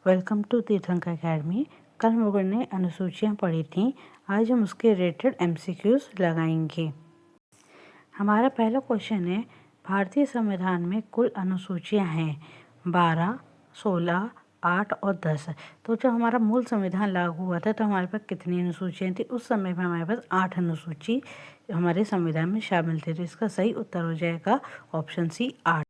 Welcome to तीर्थंकर academy. कल हम लोगों ने अनुसूचियाँ पढ़ी थीं। आज हम उसके रिलेटेड एमसीक्यूज लगाएंगे। हमारा पहला क्वेश्चन है, भारतीय संविधान में कुल अनुसूचियाँ हैं 12, 16, 8 और 10। तो जब हमारा मूल संविधान लागू हुआ था तो हमारे पास कितनी अनुसूचियाँ थी? उस समय में हमारे पास 8 अनुसूची हमारे संविधान में शामिल थे। तो इसका सही उत्तर हो जाएगा ऑप्शन सी 8।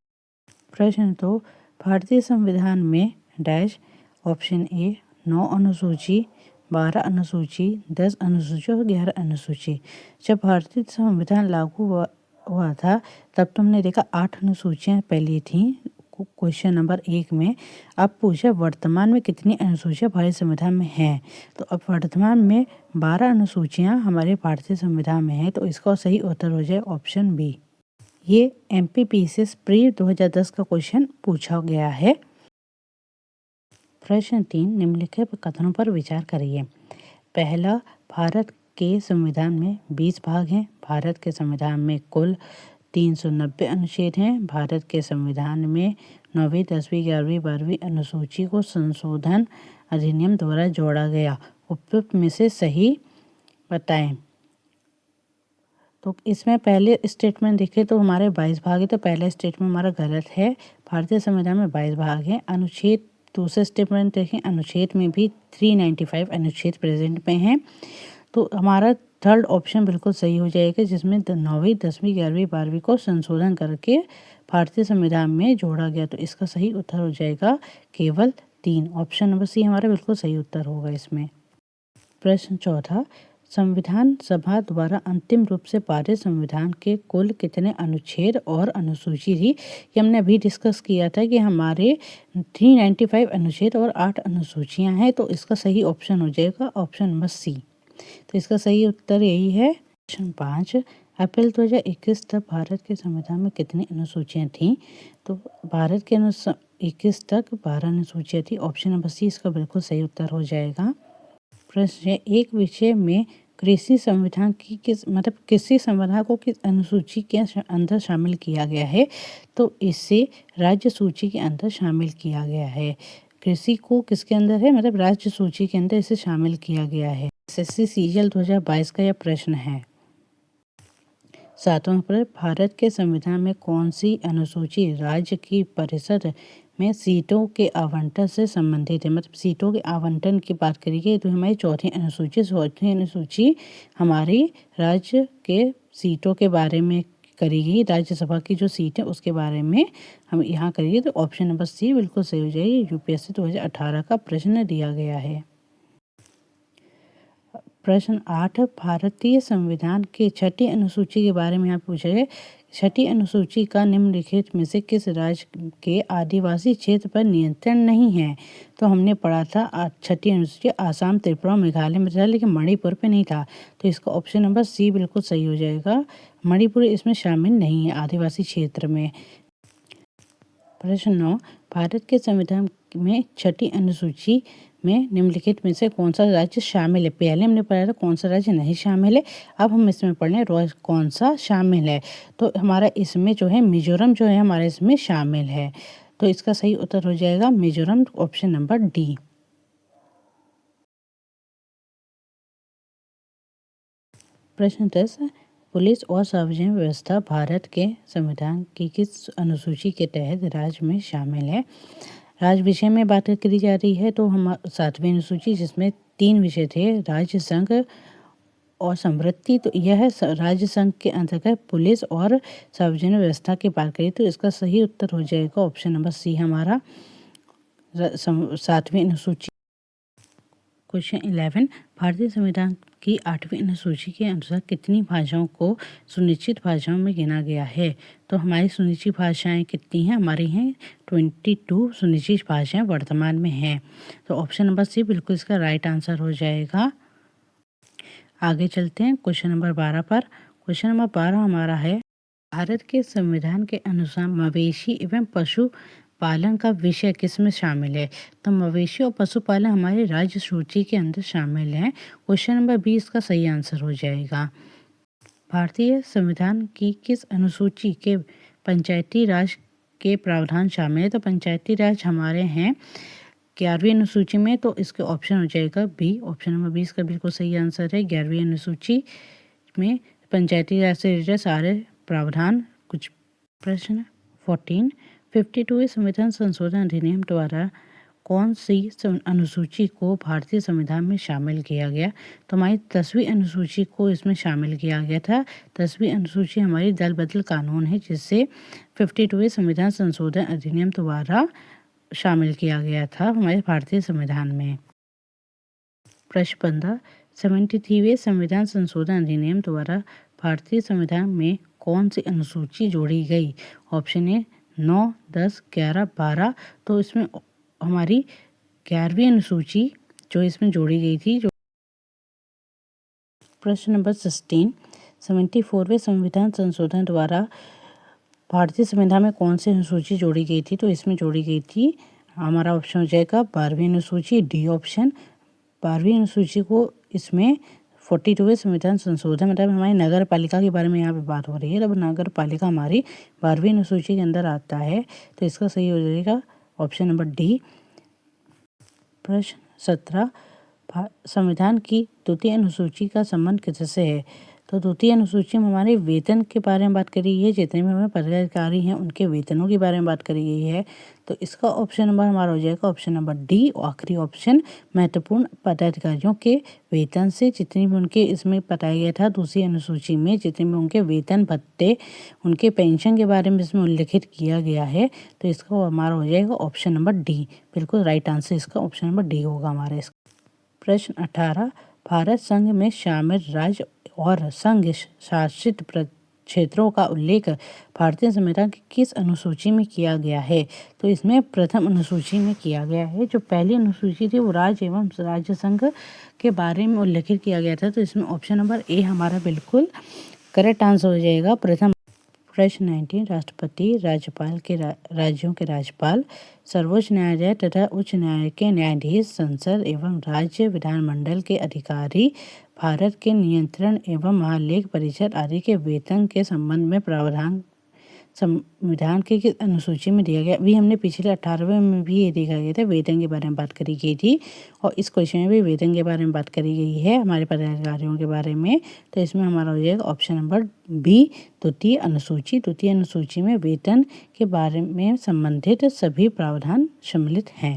प्रश्न तो भारतीय संविधान में डैश ऑप्शन ए 9 अनुसूची, 12 अनुसूची, 10 अनुसूची और 11 अनुसूची। जब भारतीय संविधान लागू हुआ था तब तो हमने देखा 8 अनुसूचियाँ पहले थीं क्वेश्चन नंबर 1 में। अब पूछा वर्तमान में कितनी अनुसूचियाँ भारतीय संविधान में हैं। तो अब वर्तमान में 12 अनुसूचियाँ हमारे भारतीय संविधान में हैं। तो इसका सही उत्तर हो जाए ऑप्शन बी। ये MPPCS प्री 2010 का क्वेश्चन पूछा गया है। प्रश्न 3, निम्नलिखित कथनों पर विचार करिए। पहला, भारत के संविधान में 20 भाग हैं। भारत के संविधान में कुल 390 अनुच्छेद हैं। भारत के संविधान में 9वीं, 10वीं, 11वीं, 12वीं अनुसूची को संशोधन अधिनियम द्वारा जोड़ा गया। उपयुक्त में से सही बताएं। तो इसमें पहले स्टेटमेंट देखें तो हमारे 22 भाग है, तो पहला स्टेटमेंट हमारा गलत है। भारतीय संविधान में 22 भाग हैं। अनुच्छेद दूसरे स्टेटमेंट देखें, अनुच्छेद में भी 395 अनुच्छेद प्रेजेंट में हैं। तो हमारा थर्ड ऑप्शन बिल्कुल सही हो जाएगा, जिसमें 9वीं, 10वीं, 11वीं, 12वीं को संशोधन करके भारतीय संविधान में जोड़ा गया। तो इसका सही उत्तर हो जाएगा केवल 3। ऑप्शन नंबर सी हमारा बिल्कुल सही उत्तर होगा इसमें। प्रश्न चौथा, संविधान सभा द्वारा अंतिम रूप से पारित संविधान के कुल कितने अनुच्छेद और अनुसूची थी? ये हमने अभी डिस्कस किया था कि हमारे 395 अनुच्छेद और 8 अनुसूचियां हैं। तो इसका सही ऑप्शन हो जाएगा ऑप्शन नंबर सी। तो इसका सही उत्तर यही है। प्रश्न 5, अप्रैल 2021 तक भारत के संविधान में कितनी अनुसूचियाँ थीं? तो भारत के 21 तक 12 अनुसूचियाँ थी। ऑप्शन नंबर सी इसका बिल्कुल सही उत्तर हो जाएगा। प्रश्न है, एक विषय में कृषि संविधान की किसी संविधान को किस अनुसूची के अंदर शामिल किया गया है? तो इसे राज्य सूची के अंदर शामिल किया गया है। कृषि को किसके अंदर है? राज्य सूची के अंदर इसे शामिल किया गया है। SSC CGL 2022 का यह प्रश्न है। 7वां प्रश्न, भारत के संविधान में कौन सी अनुसूची राज्य की परिषद में सीटों के आवंटन से संबंधित है? सीटों के आवंटन की बात करिए तो हमारी चौथी अनुसूची हमारी राज्य के सीटों के बारे में करी गई। राज्यसभा की जो सीट है उसके बारे में हम यहाँ करिए। तो ऑप्शन नंबर सी बिल्कुल सही हो जाएगी। UPSC 2018 का प्रश्न दिया गया है। प्रश्न 8, भारतीय संविधान के छठी अनुसूची के बारे में यहाँ पूछा गया। छठी अनुसूची का निम्नलिखित में से किस राज्य के आदिवासी क्षेत्र पर नियंत्रण नहीं है? तो हमने पढ़ा था छठी अनुसूची आसाम, त्रिपुरा, मेघालय में था, लेकिन मणिपुर पे नहीं था। तो इसका ऑप्शन नंबर सी बिल्कुल सही हो जाएगा। मणिपुर इसमें शामिल नहीं है आदिवासी क्षेत्र में। प्रश्न 9, भारत के संविधान में छठी अनुसूची में निम्नलिखित में से कौन सा राज्य शामिल है? पहले हमने पढ़ा था कौन सा राज्य नहीं शामिल है। अब हम इसमें पढ़ रहे हैं कौन सा शामिल है। तो हमारा इसमें जो है मिजोरम जो है हमारे इसमें शामिल है। तो इसका सही उत्तर हो जाएगा मिजोरम, ऑप्शन नंबर डी। प्रश्न 10, पुलिस और सार्वजनिक व्यवस्था भारत के संविधान की किस अनुसूची के तहत राज्य में शामिल है? राज्य विषय में बात करी जा रही है तो हम 7वीं अनुसूची, जिसमें 3 विषय थे, राज्य, संघ और समृद्धि। तो यह राज्य संघ के अंतर्गत पुलिस और सार्वजनिक व्यवस्था की बात करें तो इसका सही उत्तर हो जाएगा ऑप्शन नंबर सी हमारा 7वीं अनुसूची। क्वेश्चन 11, भारतीय संविधान की 8वीं अनुसूची के अनुसार कितनी भाषाओं को सुनिश्चित भाषाओं में गिना गया है? तो हमारी सुनिश्चित भाषाएं कितनी हैं? हमारी हैं 22 सुनिश्चित भाषाएं वर्तमान में हैं। तो ऑप्शन नंबर सी बिल्कुल इसका राइट आंसर हो जाएगा। आगे चलते हैं क्वेश्चन नंबर 12 पर। क्वेश्चन नंबर 12 हमारा है, भारत के संविधान के अनुसार मवेशी एवं पशु पालन का विषय किसमें शामिल है? तो मवेशी और पशुपालन हमारे राज्य सूची के अंदर शामिल है। क्वेश्चन नंबर 20 का सही आंसर हो जाएगा। भारतीय संविधान की किस अनुसूची के पंचायती राज के प्रावधान शामिल है? तो पंचायती राज हमारे हैं 11वीं अनुसूची में, तो इसके ऑप्शन हो जाएगा बी। ऑप्शन नंबर 20 का बिल्कुल सही आंसर है। 11वीं अनुसूची में पंचायती राज से रिलेटेड सारे प्रावधान। कुछ प्रश्न 14 52वें संविधान संशोधन अधिनियम द्वारा कौन सी अनुसूची को भारतीय संविधान में शामिल किया गया? तो हमारी 10वीं अनुसूची को इसमें शामिल किया गया था। 10वीं अनुसूची हमारी दल बदल कानून है, जिससे 52वें संविधान संशोधन अधिनियम द्वारा शामिल किया गया था हमारे भारतीय संविधान में। प्रश्न 15 73वें संविधान संशोधन अधिनियम द्वारा भारतीय संविधान में कौन सी अनुसूची जोड़ी गई? Option A 9, 10, 11, 12। तो इसमें हमारी 11वीं अनुसूची जो इसमें जोड़ी गई थी। प्रश्न नंबर 16 74वें संविधान संशोधन द्वारा भारतीय संविधान में कौन सी अनुसूची जोड़ी गई थी? तो इसमें जोड़ी गई थी, हमारा ऑप्शन हो जाएगा 12वीं अनुसूची, डी ऑप्शन। 12वीं अनुसूची को इसमें 42वें संविधान संशोधन, मतलब हमारी नगर पालिका के बारे में यहाँ पे बात हो रही है। जब नगर पालिका हमारी 12वीं अनुसूची के अंदर आता है, तो इसका सही हो जाएगा ऑप्शन नंबर डी। प्रश्न 17 संविधान की द्वितीय अनुसूची का संबंध किससे है? तो द्वितीय अनुसूची में हमारे वेतन के बारे में बात करी गई है। जितने भी हमारे पदाधिकारी हैं उनके वेतनों के बारे में बात करी गई है। तो इसका ऑप्शन नंबर हमारा हो जाएगा ऑप्शन नंबर डी, आखिरी ऑप्शन। महत्वपूर्ण पदाधिकारियों के वेतन से जितनी भी उनके इसमें बताया गया था दूसरी अनुसूची में, जितने भी उनके वेतन भत्ते, उनके पेंशन के बारे में इसमें उल्लिखित किया गया है। तो इसका हमारा हो जाएगा ऑप्शन नंबर डी। बिल्कुल राइट आंसर इसका ऑप्शन नंबर डी होगा हमारा। प्रश्न 18 भारत संघ में शामिल राज्य और संघ शासित क्षेत्रों का उल्लेख भारतीय संविधान की किस अनुसूची में किया गया है? तो इसमें प्रथम अनुसूची में किया गया है। जो पहली अनुसूची थी वो राज्य एवं राज्य संघ के बारे में उल्लेखित किया गया था। तो इसमें ऑप्शन नंबर ए हमारा बिल्कुल करेक्ट आंसर हो जाएगा, प्रथम। प्रश्न 19 राष्ट्रपति, राज्यपाल के राज्यों के राज्यपाल, सर्वोच्च न्यायालय तथा उच्च न्यायालय के न्यायाधीश, संसद एवं राज्य विधानमंडल के अधिकारी, भारत के नियंत्रण एवं महालेख परिषद आदि के वेतन के संबंध में प्रावधान संविधान की किस अनुसूची में दिया गया? अभी हमने पिछले 18वें में भी ये देखा गया था, वेतन के बारे में बात करी गई थी, और इस क्वेश्चन में भी वेतन के बारे में बात करी गई है हमारे पदाधिकारियों के बारे में। तो इसमें हमारा हो जाएगा ऑप्शन नंबर बी, द्वितीय अनुसूची। द्वितीय अनुसूची में वेतन के बारे में संबंधित सभी प्रावधान सम्मिलित हैं।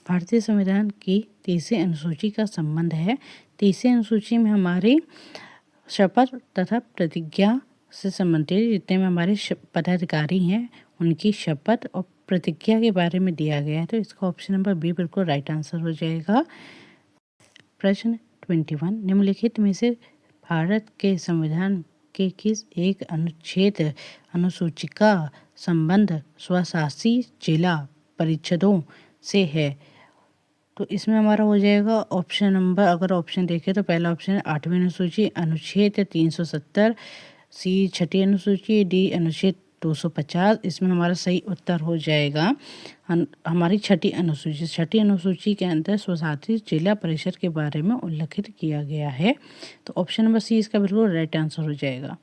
भारतीय संविधान की 30वीं अनुसूची का संबंध है। 30वीं अनुसूची में हमारी शपथ तथा प्रतिज्ञा से संबंधित जितने में हमारे पदाधिकारी हैं उनकी शपथ और प्रतिज्ञा के बारे में दिया गया है। तो इसका ऑप्शन नंबर बी बिल्कुल राइट आंसर हो जाएगा। प्रश्न 21 निम्नलिखित में से भारत के संविधान के किस एक अनुच्छेद अनुसूची का संबंध स्वशासी जिला परिषदों से है? तो इसमें हमारा हो जाएगा ऑप्शन नंबर, अगर ऑप्शन देखें तो पहला ऑप्शन है 8वीं अनुसूची अनुच्छेद 370, सी 6ठी अनुसूची, डी अनुच्छेद 250। इसमें हमारा सही उत्तर हो जाएगा हमारी 6ठी अनुसूची। 6ठी अनुसूची के अंदर स्वशासी जिला परिषद के बारे में उल्लेखित किया गया है। तो ऑप्शन नंबर सी इसका बिल्कुल राइट आंसर हो जाएगा।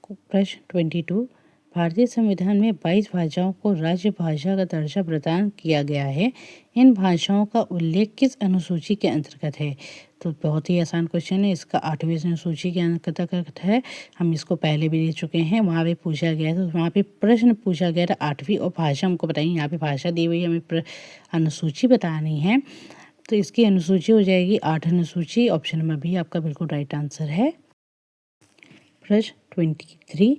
प्रश्न 22 भारतीय संविधान में 22 भाषाओं को राज्य भाषा का दर्जा प्रदान किया गया है। इन भाषाओं का उल्लेख किस अनुसूची के अंतर्गत है? तो बहुत ही आसान क्वेश्चन है। इसका 8वीं अनुसूची के अंतर्गत है। हम इसको पहले भी दे चुके हैं, वहाँ पे पूछा गया था, वहाँ पे प्रश्न पूछा गया था 8वीं, और भाषा हमको बताइए। यहाँ पे भाषा दी हुई, हमें अनुसूची बतानी है। तो इसकी अनुसूची हो जाएगी 8 अनुसूची। ऑप्शन नंबर बी आपका बिल्कुल राइट आंसर है। प्रश्न 23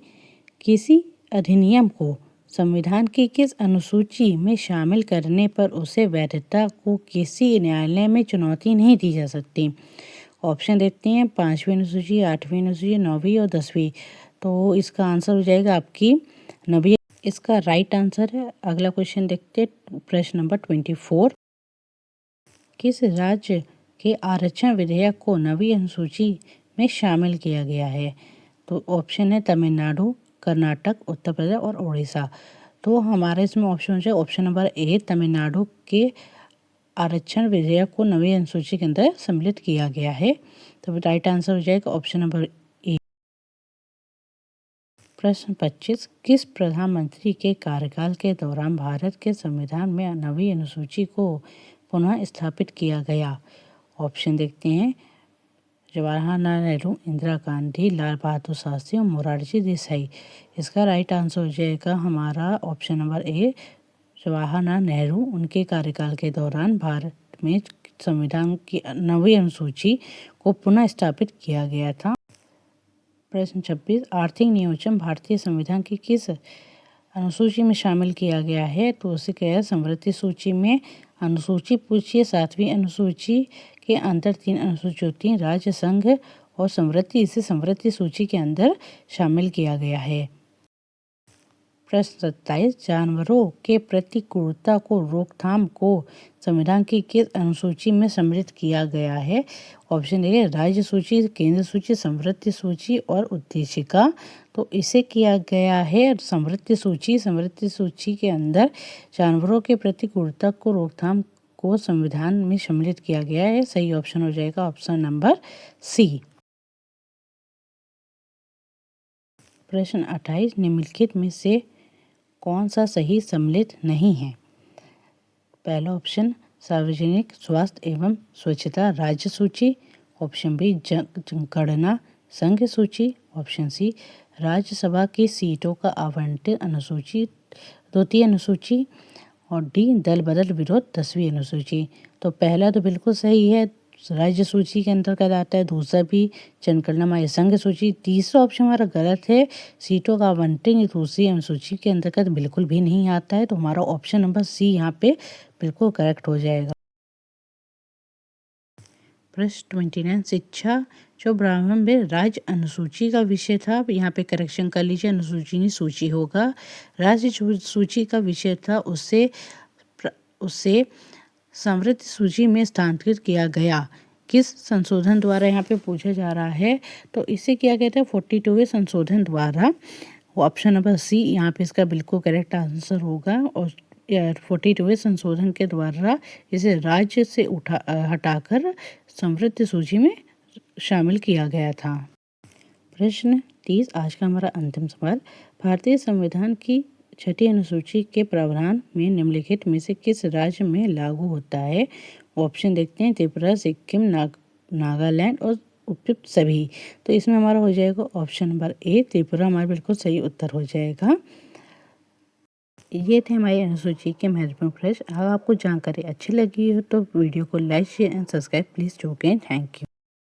किसी अधिनियम को संविधान की किस अनुसूची में शामिल करने पर उसे वैधता को किसी न्यायालय में चुनौती नहीं दी जा सकती? ऑप्शन देते हैं 5वीं अनुसूची, 8वीं अनुसूची, 9वीं और 10वीं। तो इसका आंसर हो जाएगा आपकी 9वीं, इसका राइट आंसर है। अगला क्वेश्चन देखते प्रश्न नंबर 24 किस राज्य के आरक्षण विधेयक को 9वीं अनुसूची में शामिल किया गया है? तो ऑप्शन है तमिलनाडु, कर्नाटक, उत्तर प्रदेश और उड़ीसा। तो हमारे इसमें ऑप्शन हो जाए ऑप्शन नंबर ए, तमिलनाडु के आरक्षण विधेयक को 9वीं अनुसूची के अंदर सम्मिलित किया गया है। तो राइट आंसर हो जाएगा ऑप्शन नंबर ए। प्रश्न 25 किस प्रधानमंत्री के कार्यकाल के दौरान भारत के संविधान में नवी अनुसूची को पुनः स्थापित किया गया? ऑप्शन देखते हैं। जवाहरलाल नेहरू, इंदिरा गांधी, लाल बहादुर शास्त्री और मोरारजी देसाई। इसका राइट आंसर हो जाएगा हमारा option number A, Jawaharlal Nehru. उनके कार्यकाल के दौरान भारत में संविधान की नवी अनुसूची को पुनः स्थापित किया गया था। प्रश्न 26 आर्थिक नियोजन भारतीय संविधान की किस अनुसूची में शामिल किया गया है? तो उसे क्या है, समृद्धि सूची में। अनुसूची पूछिए 7वीं अनुसूची के अंदर 3 अनुसूची होती हैं, राज्य, संघ और समृद्धि। इसे समृद्धि सूची के अंदर शामिल किया गया है। प्रश्न 27 जानवरों के प्रति क्रूरता को रोकथाम को संविधान की किस अनुसूची में सम्मिलित किया गया है? ऑप्शन ए, राज्य सूची, केंद्र सूची, समृद्धि सूची और उद्देशिका। तो इसे किया गया है समृद्धि सूची। समृद्धि सूची के अंदर जानवरों के प्रति क्रूरता को रोकथाम को संविधान में सम्मिलित किया गया है। सही ऑप्शन हो जाएगा ऑप्शन नंबर सी। प्रश्न 28 निम्नलिखित में से कौन सा सही सम्मिलित नहीं है? पहला ऑप्शन सार्वजनिक स्वास्थ्य एवं स्वच्छता राज्य सूची। ऑप्शन बी जनगणना संघ सूची। ऑप्शन सी राज्यसभा की सीटों का आवंटन अनुसूची 2वीं अनुसूची। और डी दल बदल विरोध 10वीं अनुसूची। तो पहला तो बिल्कुल सही है, राज्य सूची के अंतर्गत आता है। दूसरा भी जनगणना संघ सूची। तीसरा ऑप्शन हमारा गलत है, सीटों का आवंटन दूसरी अनुसूची के अंतर्गत बिल्कुल भी नहीं आता है। तो हमारा ऑप्शन नंबर सी यहाँ पे बिल्कुल करेक्ट हो जाएगा। प्रश्न 29 शिक्षा जो ब्राह्मण में राज्य अनुसूची का विषय था, यहाँ पे करेक्शन कर लीजिए, अनुसूची नहीं सूची होगा। राज्य सूची का विषय था, उससे समृद्धि सूची में स्थानांतरित किया गया। किस संशोधन द्वारा यहाँ पे पूछा जा रहा है? तो इसे किया गया था 42वें संशोधन द्वारा। ऑप्शन नंबर सी यहाँ पे इसका बिल्कुल करेक्ट आंसर होगा। और 42वें संशोधन के द्वारा इसे राज्य से हटाकर समृद्धि सूची में शामिल किया गया था। प्रश्न 30 आज का हमारा अंतिम सवाल भारतीय संविधान की 6ठी अनुसूची के प्रावधान में निम्नलिखित में से किस राज्य में लागू होता है? ऑप्शन देखते हैं त्रिपुरा, सिक्किम, नागालैंड और उपयुक्त सभी। तो इसमें हमारा हो जाएगा ऑप्शन नंबर ए, त्रिपुरा हमारा बिल्कुल सही उत्तर हो जाएगा। ये थे हमारी अनुसूची के महत्वपूर्ण प्रश्न। अगर आपको जानकारी अच्छी लगी हो तो वीडियो को like, share and subscribe please do. Thank you.